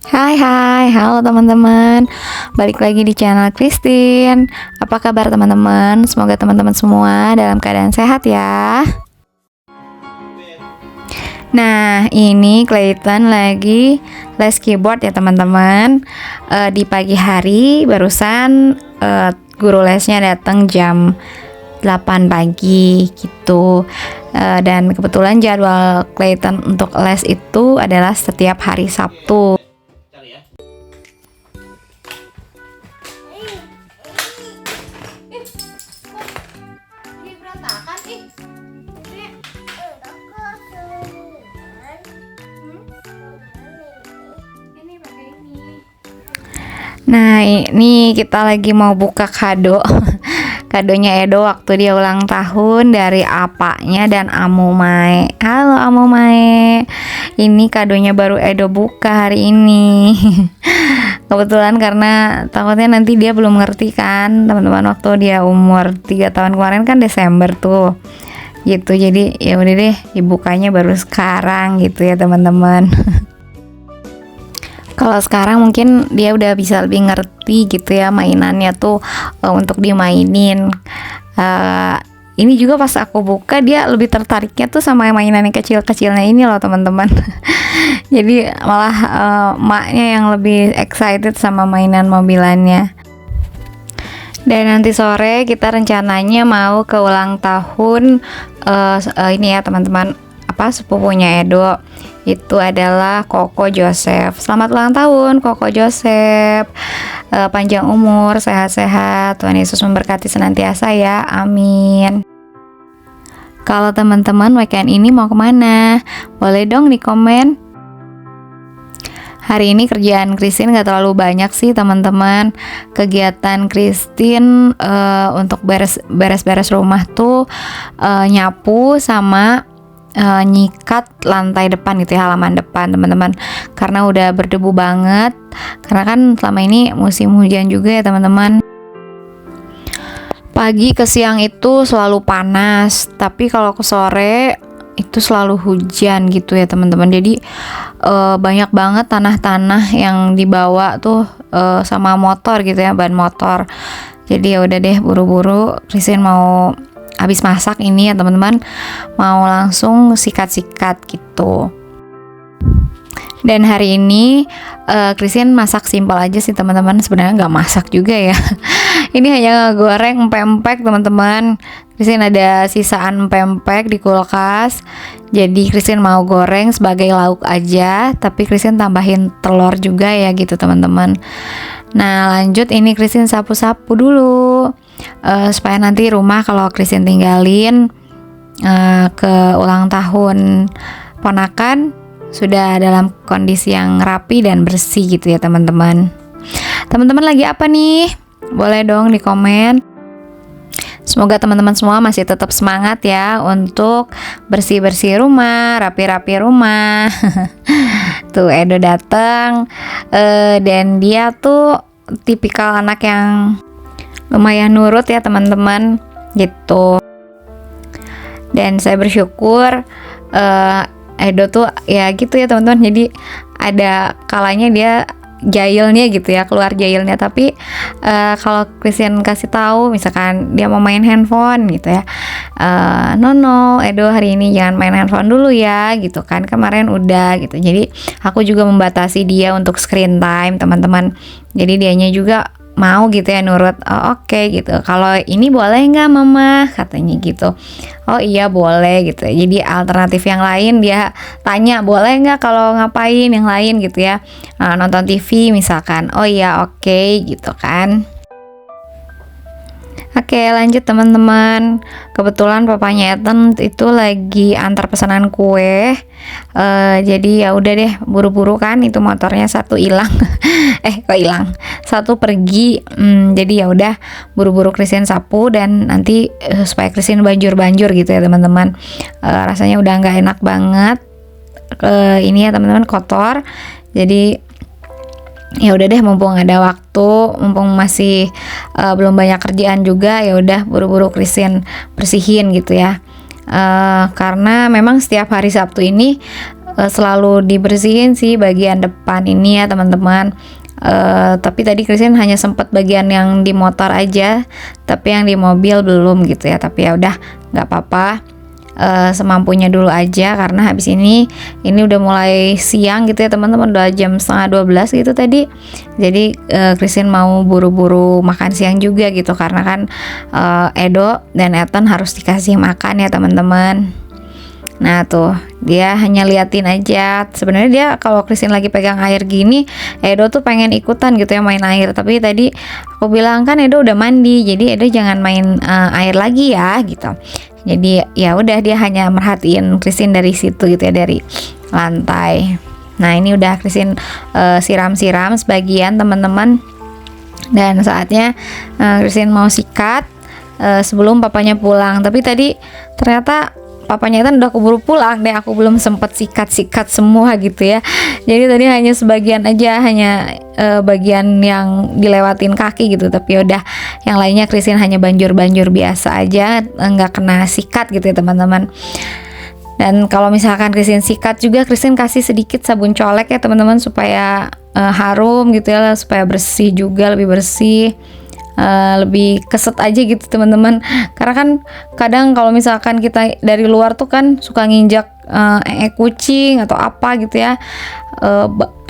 Halo teman-teman. Balik lagi di channel Christine. Apa kabar teman-teman? Semoga teman-teman semua dalam keadaan sehat ya. Nah, ini Clayton lagi les keyboard ya teman-teman. Di pagi hari barusan guru lesnya datang jam 8 pagi gitu. Dan kebetulan jadwal Clayton untuk les itu adalah setiap hari Sabtu. Nah, ini kita lagi mau buka kado. Kadonya Edo waktu dia ulang tahun dari apanya dan Amu Mae. Halo Amu Mae. Ini kadonya baru Edo buka hari ini. Kebetulan karena takutnya nanti dia belum ngerti kan, teman-teman, waktu dia umur 3 tahun kemarin kan Desember tuh. Gitu. Jadi ya udah deh, dibukanya baru sekarang gitu ya, teman-teman. Kalau sekarang mungkin dia udah bisa lebih ngerti gitu ya mainannya tuh untuk dimainin. Ini juga pas aku buka dia lebih tertariknya tuh sama mainan yang kecil-kecilnya ini loh teman-teman. Jadi malah emaknya yang lebih excited sama mainan mobilannya. Dan nanti sore kita rencananya mau ke ulang tahun ini ya teman-teman, sepupunya Edo. Itu adalah Koko Joseph. Selamat ulang tahun Koko Joseph. Panjang umur, sehat-sehat. Tuhan Yesus memberkati senantiasa ya. Amin. Kalau teman-teman weekend ini mau kemana? Boleh dong di komen. Hari ini kerjaan Christine gak terlalu banyak sih teman-teman. Kegiatan Christine untuk beres-beres rumah tuh nyapu sama nyikat lantai depan gitu ya, halaman depan teman-teman, karena udah berdebu banget, karena kan selama ini musim hujan juga ya teman-teman. Pagi ke siang itu selalu panas, tapi kalau ke sore itu selalu hujan gitu ya teman-teman. Jadi banyak banget tanah-tanah yang dibawa tuh sama motor gitu ya, ban motor. Jadi ya udah deh, buru-buru Christine mau habis masak ini ya teman-teman, mau langsung sikat-sikat gitu. Dan hari ini Christine masak simpel aja sih teman-teman, sebenarnya nggak masak juga ya. Ini hanya goreng empek-empek teman-teman. Christine ada sisaan empek-empek di kulkas, jadi Christine mau goreng sebagai lauk aja, tapi Christine tambahin telur juga ya gitu teman-teman. Nah lanjut, ini Christine sapu-sapu dulu supaya nanti rumah kalau Christine tinggalin ke ulang tahun ponakan sudah dalam kondisi yang rapi dan bersih gitu ya teman-teman. Teman-teman lagi apa nih? Boleh dong di komen. Semoga teman-teman semua masih tetap semangat ya untuk bersih-bersih rumah, rapi-rapi rumah. Tuh Edo datang dan dia tuh tipikal anak yang lumayan nurut ya teman-teman gitu. Dan saya bersyukur Edo tuh ya gitu ya teman-teman. Jadi ada kalanya dia jahilnya gitu ya, keluar jahilnya, tapi kalau Christian kasih tahu misalkan dia mau main handphone gitu ya, no Edo hari ini jangan main handphone dulu ya gitu kan, kemarin udah gitu. Jadi aku juga membatasi dia untuk screen time teman-teman. Jadi dianya juga mau gitu ya, nurut. Oke gitu, kalau ini boleh nggak mama, katanya gitu. Oh iya boleh gitu. Jadi alternatif yang lain dia tanya boleh nggak kalau ngapain yang lain gitu ya, nonton TV misalkan. Oh iya oke gitu kan. Oke lanjut teman-teman. Kebetulan papanya Ethan itu lagi antar pesanan kue. Jadi ya udah deh, buru-buru kan, itu motornya satu hilang. Kok hilang? Satu pergi. Jadi ya udah, buru-buru Christine sapu dan nanti supaya Christine banjur-banjur gitu ya teman-teman. Rasanya udah nggak enak banget. Ini ya teman-teman, kotor. Jadi ya udah deh, mumpung ada waktu, mumpung masih belum banyak kerjaan juga, ya udah buru-buru Christine bersihin gitu ya. Karena memang setiap hari Sabtu ini selalu dibersihin sih bagian depan ini ya teman-teman. Tapi tadi Christine hanya sempat bagian yang di motor aja, tapi yang di mobil belum gitu ya. Tapi ya udah nggak apa-apa, semampunya dulu aja karena habis ini udah mulai siang gitu ya teman-teman, udah jam 11:30 gitu tadi. Jadi Christine mau buru-buru makan siang juga gitu karena kan Edo dan Ethan harus dikasih makan ya teman-teman. Nah tuh dia hanya liatin aja. Sebenarnya dia kalau Christine lagi pegang air gini, Edo tuh pengen ikutan gitu ya main air. Tapi tadi aku bilang kan Edo udah mandi, jadi Edo jangan main air lagi ya gitu. Jadi ya udah dia hanya merhatiin Christine dari situ gitu ya, dari lantai. Nah ini udah Christine siram-siram sebagian teman-teman. Dan saatnya Christine mau sikat sebelum papanya pulang. Tapi tadi ternyata papanya itu udah keburu pulang deh, aku belum sempet sikat semua gitu ya. Jadi tadi hanya sebagian aja, hanya bagian yang dilewatin kaki gitu. Tapi udah yang lainnya Christine hanya banjur-banjur biasa aja, nggak kena sikat gitu ya teman-teman. Dan kalau misalkan Christine sikat juga, Christine kasih sedikit sabun colek ya teman-teman, supaya harum gitu ya, supaya bersih juga, lebih bersih. Lebih keset aja gitu teman-teman, karena kan kadang kalau misalkan kita dari luar tuh kan suka nginjak kucing atau apa gitu ya,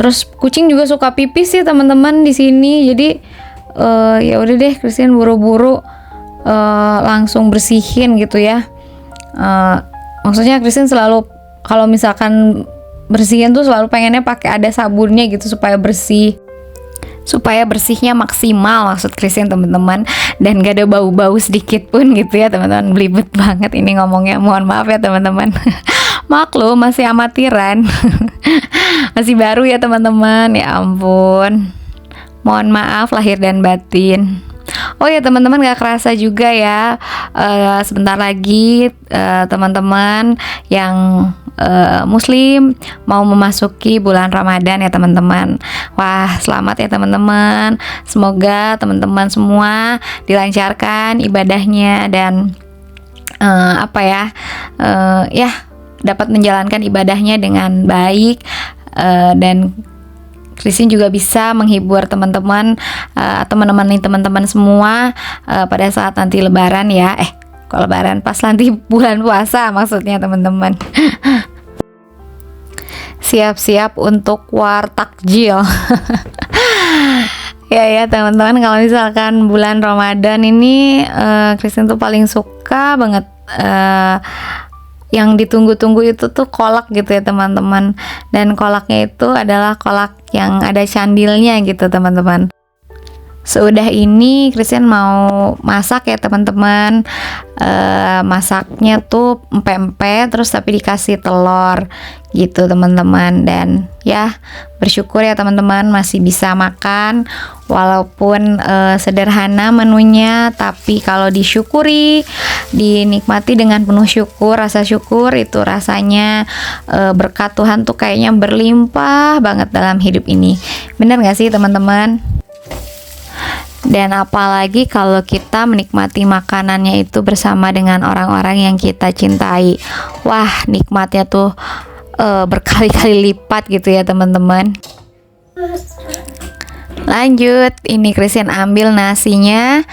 terus kucing juga suka pipis sih teman-teman di sini. Jadi ya udah deh Christine buru-buru langsung bersihin gitu ya. Maksudnya Christine selalu kalau misalkan bersihin tuh selalu pengennya pakai ada sabunnya gitu supaya bersih, supaya bersihnya maksimal maksud Christine teman-teman, dan gak ada bau-bau sedikit pun gitu ya teman-teman. Belibet banget ini ngomongnya, mohon maaf ya teman-teman. Maklum masih amatiran. Masih baru ya teman-teman, ya ampun, mohon maaf lahir dan batin. Oh ya teman-teman, gak kerasa juga ya, sebentar lagi teman-teman yang Muslim mau memasuki bulan Ramadan ya teman-teman. Wah, selamat ya teman-teman. Semoga teman-teman semua dilancarkan ibadahnya dan ya dapat menjalankan ibadahnya dengan baik, dan Christine juga bisa menghibur teman-teman atau menemani teman-teman semua pada saat nanti Lebaran ya. Kalau Lebaran pas nanti bulan puasa maksudnya teman-teman. Siap-siap untuk war takjil. Ya teman-teman, kalau misalkan bulan Ramadan ini Christine tuh paling suka banget yang ditunggu-tunggu itu tuh kolak gitu ya teman-teman. Dan kolaknya itu adalah kolak yang ada candilnya gitu teman-teman. Seudah ini Christine mau masak ya teman-teman. Masaknya tuh empek-empek terus tapi dikasih telur gitu teman-teman. Dan ya bersyukur ya teman-teman masih bisa makan walaupun sederhana menunya, tapi kalau disyukuri, dinikmati dengan penuh syukur, rasa syukur itu rasanya berkat Tuhan tuh kayaknya berlimpah banget dalam hidup ini. Bener gak sih teman-teman? Dan apalagi kalau kita menikmati makanannya itu bersama dengan orang-orang yang kita cintai. Wah, nikmatnya tuh berkali-kali lipat gitu ya teman-teman. Lanjut, ini Christine ambil nasinya.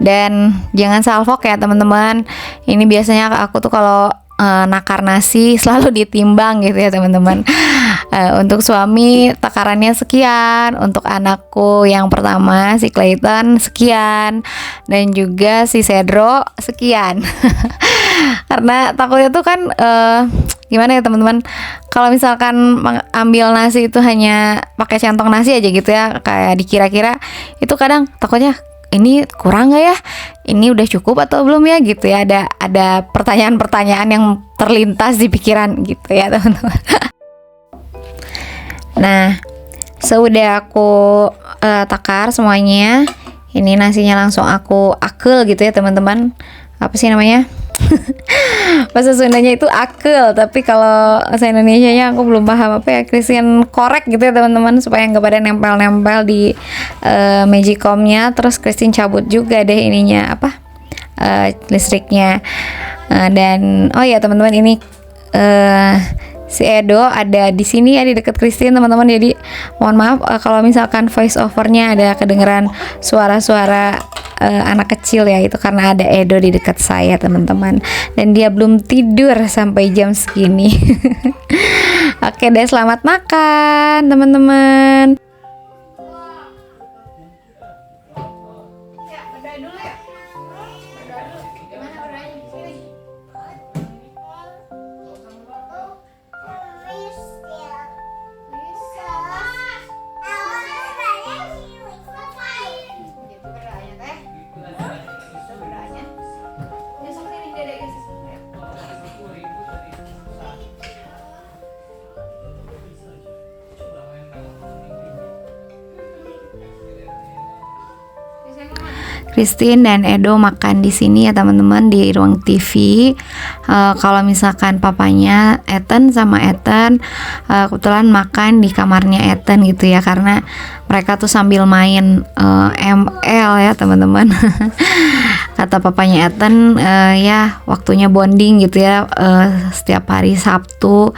Dan jangan salfok ya teman-teman. Ini biasanya aku tuh kalau nakar nasi selalu ditimbang gitu ya teman-teman. Untuk suami takarannya sekian, untuk anakku yang pertama si Clayton sekian, dan juga si Cedro sekian. Karena takutnya tuh kan gimana ya teman-teman, kalau misalkan ambil nasi itu hanya pakai centong nasi aja gitu ya, kayak dikira-kira itu kadang takutnya ini kurang gak ya? Ini udah cukup atau belum ya gitu ya? Ada pertanyaan-pertanyaan yang terlintas di pikiran gitu ya teman-teman. Nah, sudah aku takar semuanya. Ini nasinya langsung aku akel gitu ya teman-teman. Apa sih namanya? Bahasa Sundanya itu akel, tapi kalau bahasa Indonesianya aku belum paham apa ya. Christine korek gitu ya teman-teman, supaya nggak pada nempel-nempel di magicomnya. Terus Christine cabut juga deh ininya listriknya. Dan oh ya teman-teman, ini si Edo ada di sini ya, di dekat Christine teman-teman. Jadi mohon maaf kalau misalkan voice overnya ada kedengeran suara-suara anak kecil ya, itu karena ada Edo di dekat saya teman-teman, dan dia belum tidur sampai jam segini. Oke deh, selamat makan teman-teman. Christine dan Edo makan di sini ya teman-teman, di ruang TV. Kalau misalkan papanya Ethan sama Ethan kebetulan makan di kamarnya Ethan gitu ya, karena mereka tuh sambil main ML ya teman-teman. Kata papanya Ethan ya waktunya bonding gitu ya, setiap hari Sabtu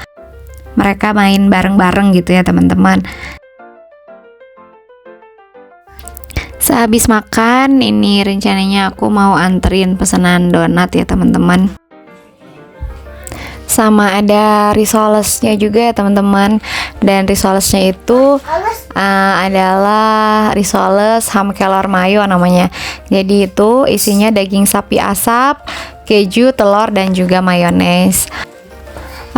mereka main bareng-bareng gitu ya teman-teman. Sehabis makan, ini rencananya aku mau anterin pesanan donat ya teman-teman. Sama ada risolesnya juga ya teman-teman. Dan risolesnya itu adalah risoles ham kelor mayo namanya. Jadi itu isinya daging sapi asap, keju, telur, dan juga mayones.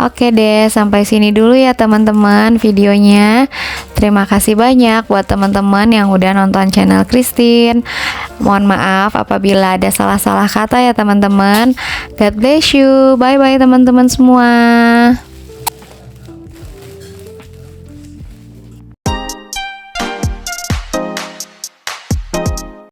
Oke deh, sampai sini dulu ya teman-teman videonya. Terima kasih banyak buat teman-teman yang udah nonton channel Christine. Mohon maaf apabila ada salah-salah kata ya teman-teman. God bless you. Bye-bye teman-teman semua.